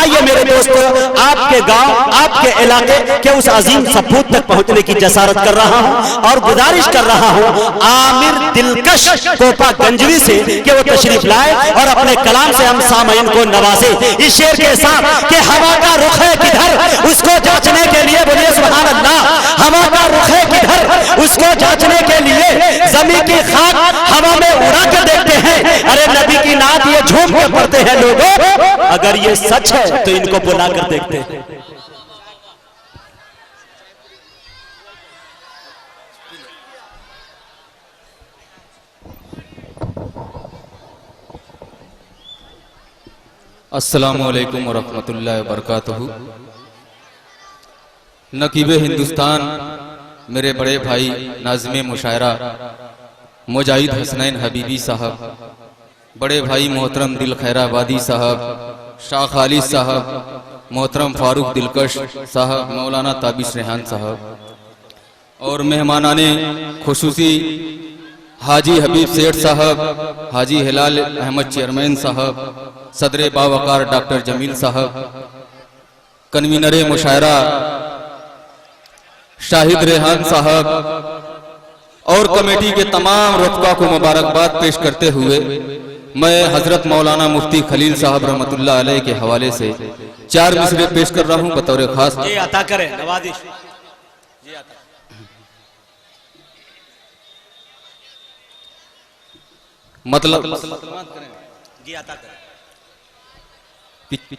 आइए मेरे दोस्तों, आपके गांव, आपके इलाके के उस अजीम सपूत तक पहुंचने की जसारत कर रहा हूं और गुजारिश कर रहा हूं आमिर दिलकश कोपा गंजवी से कि वो तशरीफ लाए और अपने कलाम से हम सामईन को नवाजे इस शेर के साथ कि हवा का रुख है किधर उसको जांचने के लिए, बोलिए सुभान अल्लाह। हवा का रुख है किधर उसको जांचने के लिए जमीन की खाक हवा में उड़ा कर देखते हैं। अरे नबी की नात ये झूम के पढ़ते हैं लोगों, अगर ये सच है तो इनको बुला कर देखते हैं। अस्सलामु अलैकुम वरहमतुल्लाहि वबरकातुहू। नकीबे हिंदुस्तान मेरे बड़े भाई नाज़िमे मुशायरा मुजाहिद हसनैन हबीबी साहब, बड़े भाई मोहतरम दिल खैराबादी साहब, शाह खालिद साहब, मोहतरम फारूक दिलकश साहब, मौलाना ताबिश रेहान साहब और मेहमानाने खुसूसी हाजी हबीब सेठ साहब, हाजी हिलाल अहमद चेयरमैन साहब, सदर बावकार डॉक्टर जमील साहब, कन्वीनर मुशायरा शाहिद रेहान साहब और कमेटी के तमाम रुतबा को मुबारकबाद पेश करते हुए मैं हजरत मौलाना मुफ्ती खलील साहब रहमतुल्लाह अलैह के हवाले से 4 मिसरे पेश कर रहा हूं बतौर खास। ये अता करें नवाजिश। मतलब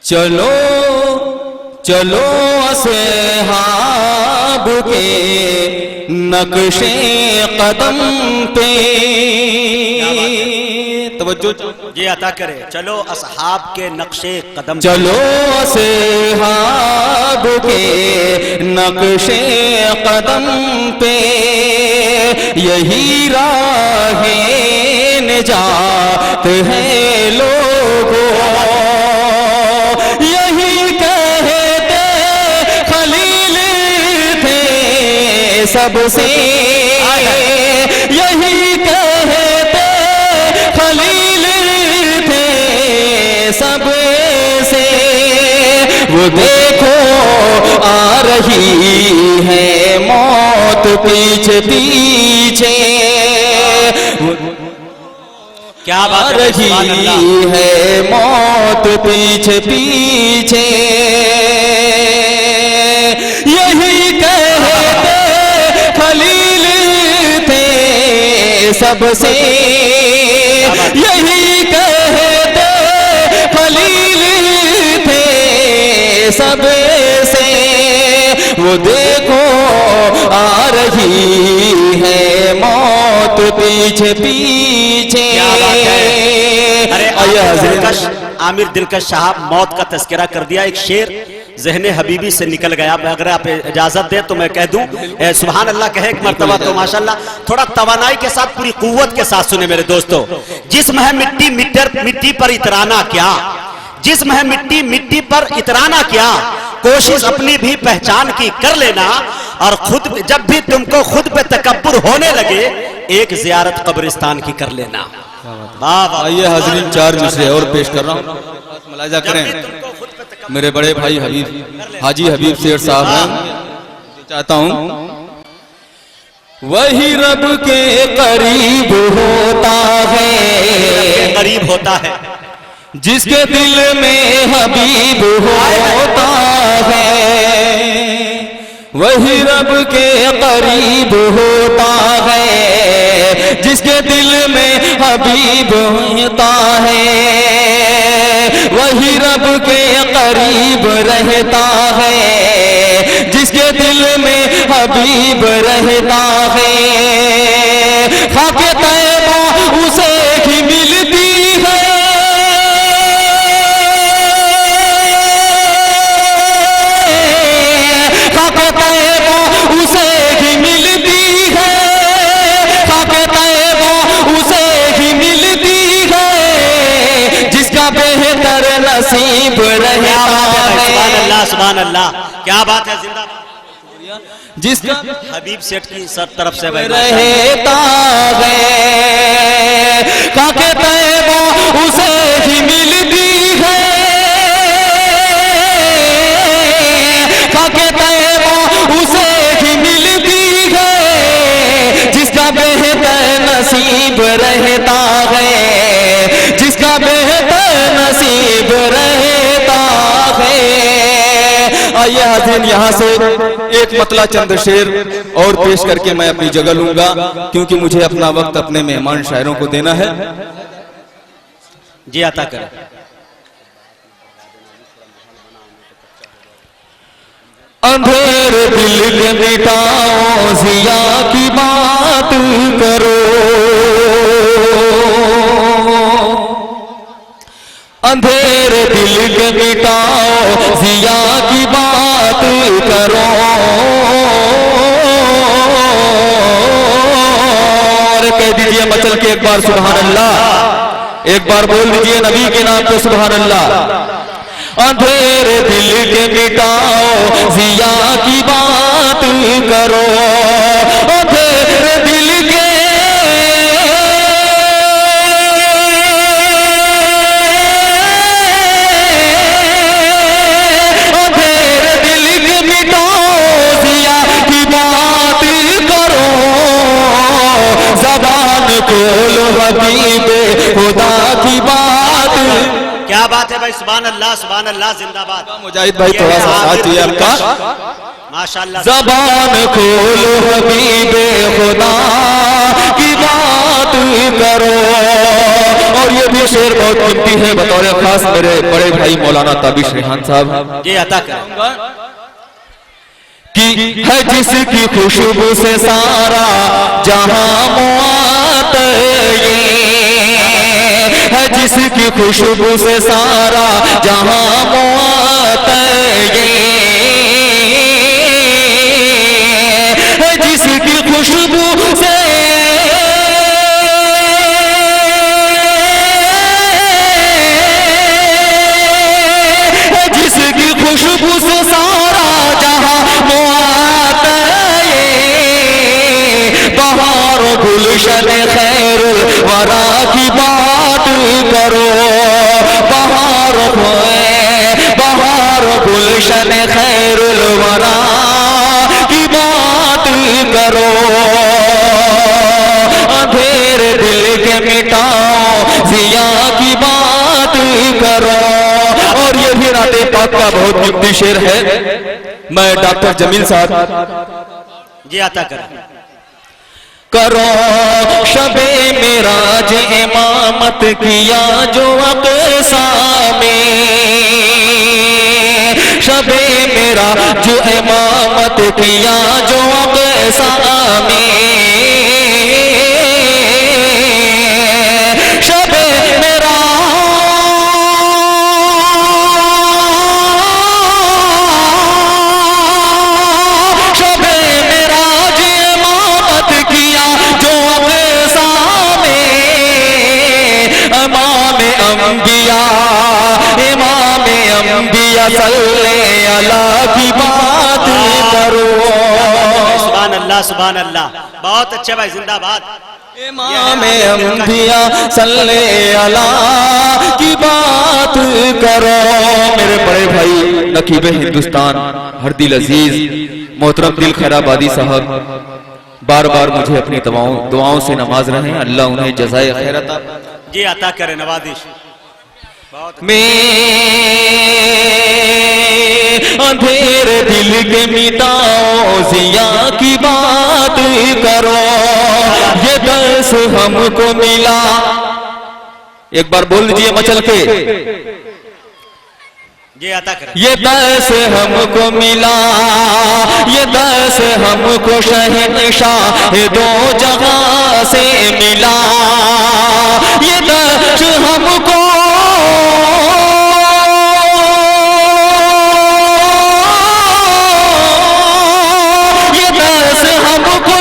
चलो चलो असहाब के नक्शे कदम पे, तवज्जो ये अता करे, चलो असहाब के नक्शे कदम, चलो असहाब के नक्शे कदम पे, यही राह निजात है लोगों, सबसे यही कहते खलील थे सबसे। वो देखो आ रही है मौत पीछे पीछे, क्या बात रही है मौत पीछे पीछे, यही कहते खलील थे सबसे, यही कहते खलील थे सबसे। वो देखो आ रही है मौत पीछे पीछे। अरे आमिर दिलकश साहब मौत का तस्करा कर दिया, एक शेर ज़हने हबीबी से निकल गया। अगर आप इजाजत दे तो मैं कह दूं सुभान अल्लाह कहे एक मर्तबा तो माशाल्लाह, थोड़ा तवानाई के साथ पूरी कुव्वत के साथ सुने मेरे दोस्तों। जिस्म है मिट्टी मिट्टी पर इतराना क्या, जिस्म है मिट्टी मिट्टी पर इतराना क्या, कोशिश अपनी भी पहचान की कर लेना, और खुद जब भी तुमको खुद पे तकब्बुर होने लगे एक जियारत कब्रिस्तान की कर लेना। आइए हाज़रीन 4 मिसरे और पेश कर रहा हूँ, मुलाहिजा करें। मेरे बड़े भाई हबीब हाजी हबीब सेठ साहब हैं, चाहता हूँ वही रब के करीब होता है, करीब होता है जिसके दिल में हबीब होता है, वही रब के करीब होता है जिसके दिल में हबीब होता है, वही रब के करीब रहता है जिसके दिल में हबीब रहता है। खाके तैबा उसे ही मिलती है, खाके तैबा उसे ही मिलती है, खाके तैबा उसे ही मिलती है जिसका बेहतर नसीब रहता है। सुभान अल्लाह, क्या बात है, जिंदाबाद। जिसका हबीब सेठ की सब तरफ से रहता है, खाके तैबा उसे ही मिलती है, आइए हाज़िरीन, यहाँ से एक मतला चंद शेर और पेश करके मैं अपनी जगह लूंगा, क्योंकि मुझे अपना वक्त अपने मेहमान शायरों को देना है। जी अता करें। अंधेरे दिल के मिटाओ, जिया की बात करो। अंधेरे दिल के मिटाओ, जिया की बात करो। और कह दीजिए मचल के एक बार सुभान अल्लाह, एक बार बोल दीजिए नबी के नाम पे सुभान अल्लाह। अंधेरे दिल के मिटाओ, जिया की बात करो। अंधेरे दिल के अंधेरे दिल के मिटाओ, जिया की बात करो। ज़बान खोलो हबीबे खुदा की बात। क्या बात है भाई, सुभान अल्लाह जिंदाबाद। मुजाहिद भाई थोड़ा सा साथ चाहिए आपका, माशाल्लाह। ज़बान खोलो हबीबे खुदा की बात करो। और ये भी शेर बहुत कीमती है, बतौर खास मेरे बड़े भाई मौलाना ताबिश रेहान साहब जी अता करें। कि है जिसकी खुशबू से सारा जहां मुआत्तये, है जिसकी खुशबू से सारा जहां मुआत्तये, है जिसकी खुशबू से जिसकी खुशबू से सारा जहां मुआत्तये। बहार गुलशन खैरुल वरा की बात करो। बहार गुलशन खैरुल वरा की बात करो। अंधेरे दिल के मिटाओ, जिया की बात करो। और ये भी नाते पाक का बहुत कीमती शेर है, मैं डॉक्टर जमील साहब जी अता करें। करो शबे मेराज इमामत किया जो अक़सा में। शबे मेरा जो इमामत किया जो अक़सा में। शबे मेरा शबे मेरा जो इमामत किया जो अक़सा में। इमाम अंबिया अल्लाह की बात करो। सुभान अल्लाह, बहुत अच्छे भाई, जिंदाबाद। इमाम अंबिया अल्लाह की बात करो। मेरे बड़े भाई नकीबे हिंदुस्तान हर दिल अजीज मोहतरम दिल खैराबादी साहब बार बार मुझे अपनी दुआओं से नवाज रहे हैं, अल्लाह उन्हें जज़ाए खैर अता जी अता करे, नवाजिश। अंधेरे दिल के मिटाओ, जिया की बात करो। ये दर्स हमको मिला, एक बार बोल दीजिए मचल के, ये अता करे। ये दर्स हमको मिला, ये दर्स हमको शहंशाह दो जहां से मिला। ये दर्स हमको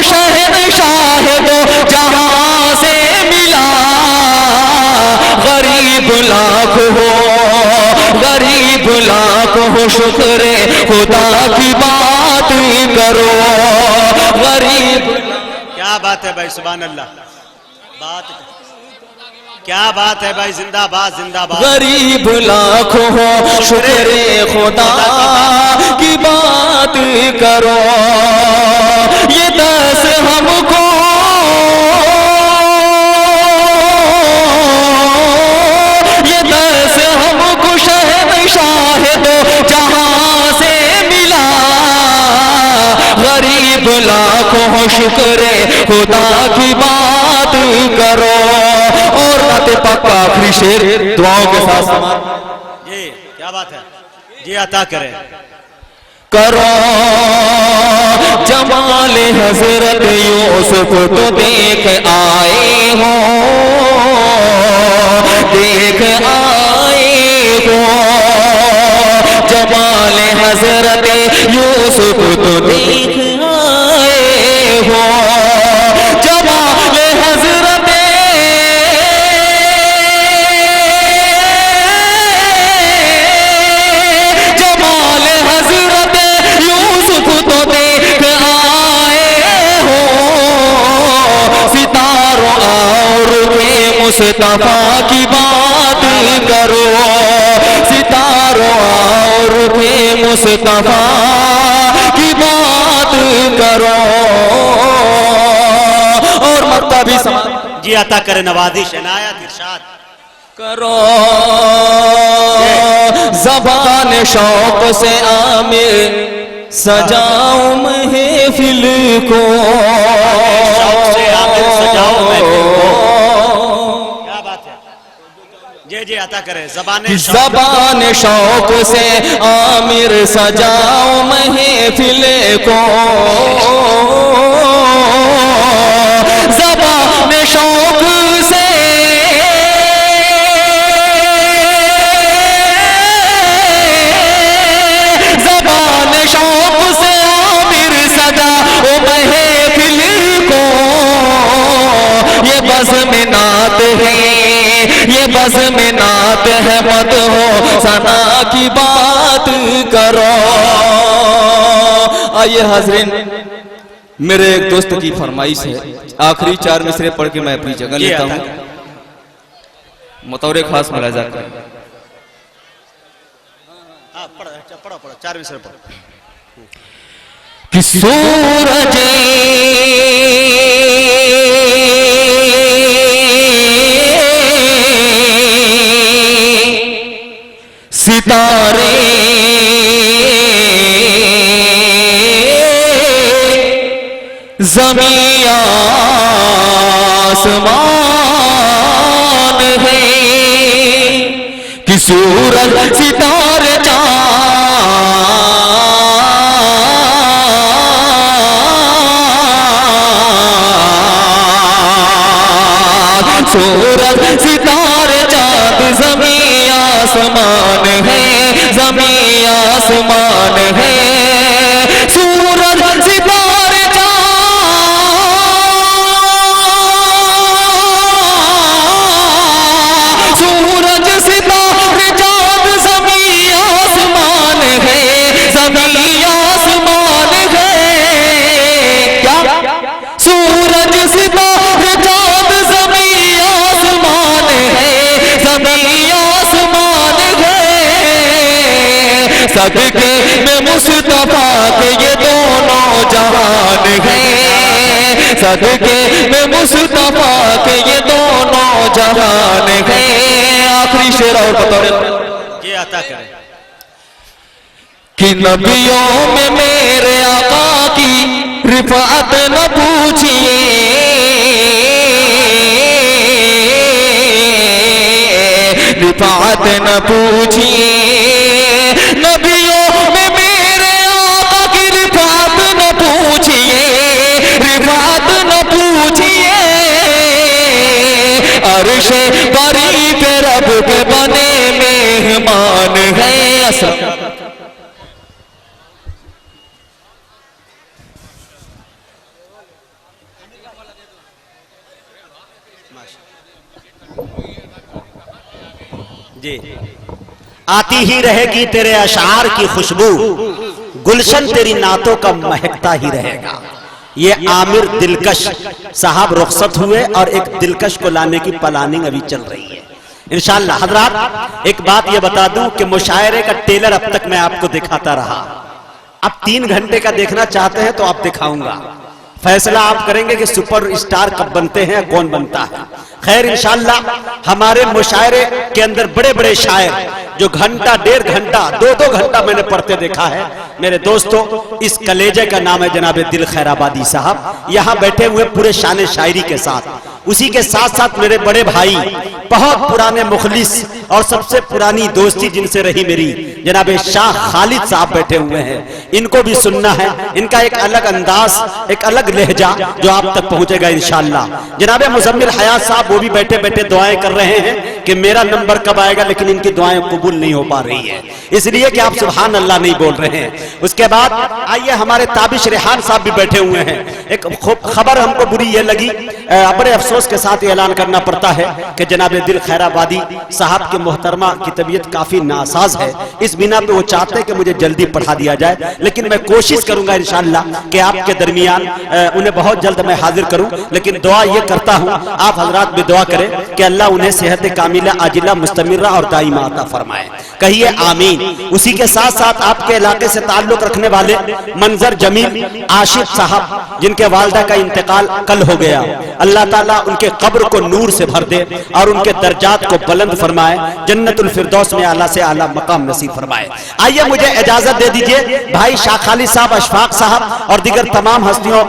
शहंशाह दो जहां से मिला। गरीब लाख हो शुक्र खुदा की बात करो। गरीब, क्या बात है भाई, सुभान अल्लाह, बात क्या बात है भाई, जिंदाबाद जिंदाबाद। गरीब लाख हो शुक्र खुदा की बात करो। ये दस हमको शहंशाह दो जहां से मिला। लाखों शुक्र खुदा की बात करो। और नाते पाक का आखिरी शेर दुआओं के साथ जी क्या बात है जी, अता करें। करो जमाल हजरत यूसुफ तो देख आए हो, देख आए हो। जमाल हजरत यूसुफ तो देख आए हो। जमाल हजरत मुस्तफा की बात करो, सितारों और थे मुस्तफा की बात करो। और मक्ता भी जी अता करे नवाजिश इनायत इरशाद करो। ज़बान शौक से आमिर सजाओ महफिल को, शौक से आमिर सजाओ महफिल को। जी जी अता करे। ज़बान शौक से आमिर सजाओ महफिल को, ज़बान शौक से ज़बान शौक से आमिर सजाओ महफिल को। ये बज़्म नात है, ये बज़्म नात है, मत हो सना की बात करो। आइए हाज़रीन, मेरे एक दोस्त की फरमाइश है, आखिरी 4 मिसरे पढ़ के मैं अपनी जगह लेता हूँ, मतौरे खास मुलाजा करें। पढ़ो 4 मिसरे पढ़ो। कि सूरज सितारे ज़मीं आसमान है, कि सूरज सितारे चाँद, सूरज सितारे चाँद ज़मीं आसमान है, ज़मीं आसमान है। सूरज सितारे चाँद, सूरज सितारे चाँद ज़मीं आसमान है, ज़मीं आसमान है। क्या सूरज सितारे चाँद ज़मीं आसमान है, ज़मीं आसमान है। सदके में मुस्तफा के ये दोनों जहान है, सदके में मुस्तफा के ये दोनों जहान है। आखिरी शेर और बताओ ये अता करे। कि नबियों में मेरे आका की रिफात न पूछिए, रिफात न पूछिए। नबियों में मेरे आका की रिफात न पूछिए, रिफात न पूछिए। अर्शे बरी पे रब के बने मेहमान है। असल जी आती ही रहेगी तेरे अशार की खुशबू, गुलशन तेरी नातों का महकता ही रहेगा। ये आमिर दिलकश साहब रुखसत हुए और एक दिलकश को लाने की प्लानिंग अभी चल रही है इंशाअल्लाह। हजरात एक बात ये बता दूं कि मुशायरे का टेलर अब तक मैं आपको दिखाता रहा, अब 3 घंटे का देखना चाहते हैं तो आप दिखाऊंगा। फैसला आप करेंगे कि सुपर स्टार कब बनते हैं, कौन बनता है। खैर इंशाअल्लाह हमारे मुशायरे के अंदर बड़े बड़े शायर जो घंटा, 1.5 घंटा, 2-2 घंटा मैंने पढ़ते देखा है। मेरे दोस्तों, इस कलेजे का नाम है जनाब दिल खैराबादी साहब, यहाँ बैठे हुए पूरे शान शायरी के साथ। उसी के साथ साथ मेरे बड़े भाई, बहुत पुराने मुखलिस और सबसे पुरानी दोस्ती जिनसे रही मेरी, जनाब शाह खालिद साहब बैठे हुए हैं। इनको भी सुनना है, इनका एक अलग अंदाज, एक अलग लहजा जो आप तक पहुंचेगा इंशाअल्लाह। जनाब मुजम्मिल हयात साहब वो भी बैठे बैठे दुआएं कर रहे हैं कि मेरा नंबर कब आएगा, लेकिन इनकी दुआएं कबूल नहीं हो पा रही है, इसलिए कि आप सुभान अल्लाह नहीं बोल रहे हैं। उसके बाद आइए हमारे ताबिश रेहान साहब भी बैठे हुए हैं। एक खबर हमको बुरी ये लगी, बड़े अफसोस के साथ ऐलान करना पड़ता है कि जनाब दिल खैराबादी साहब के मोहतरमा की तबीयत काफी नासाज है। इस बिना पे वो चाहते हैं कि मुझे जल्दी पढ़ा दिया जाए, लेकिन मैं कोशिश करूंगा इंशाअल्लाह कि आपके दरमियान उन्हें बहुत जल्द मैं हाजिर करूं। लेकिन दुआ ये करता हूं, आप हजरात भी दुआ करें कि अल्लाह उन्हें सेहत कामिला, आजिला, मुस्तमिरा और दाइमा अता फरमाए। कहिए आमीन। उसी के साथ साथ आपके इलाके से ताल्लुक रखने वाले मंजर जमील आशिफ साहब, जिनके वालिदा का इंतकाल कल हो गया, अल्लाह ताला उनके कब्र को नूर से भर दे और उनके दर्जात को बुलंद फरमाए, जन्नतुल फिरदौस में आला से आला मकाम नसीब फरमाए। आइए मुझे इजाजत दे दीजिए, भाई शाह खालिद साहब, अशफाक साहब और दीगर तमाम हस्तियों,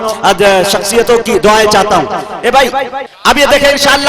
शख्सियतों की दुआएं चाहता हूं। ए भाई अब ये देखें इंशाअल्लाह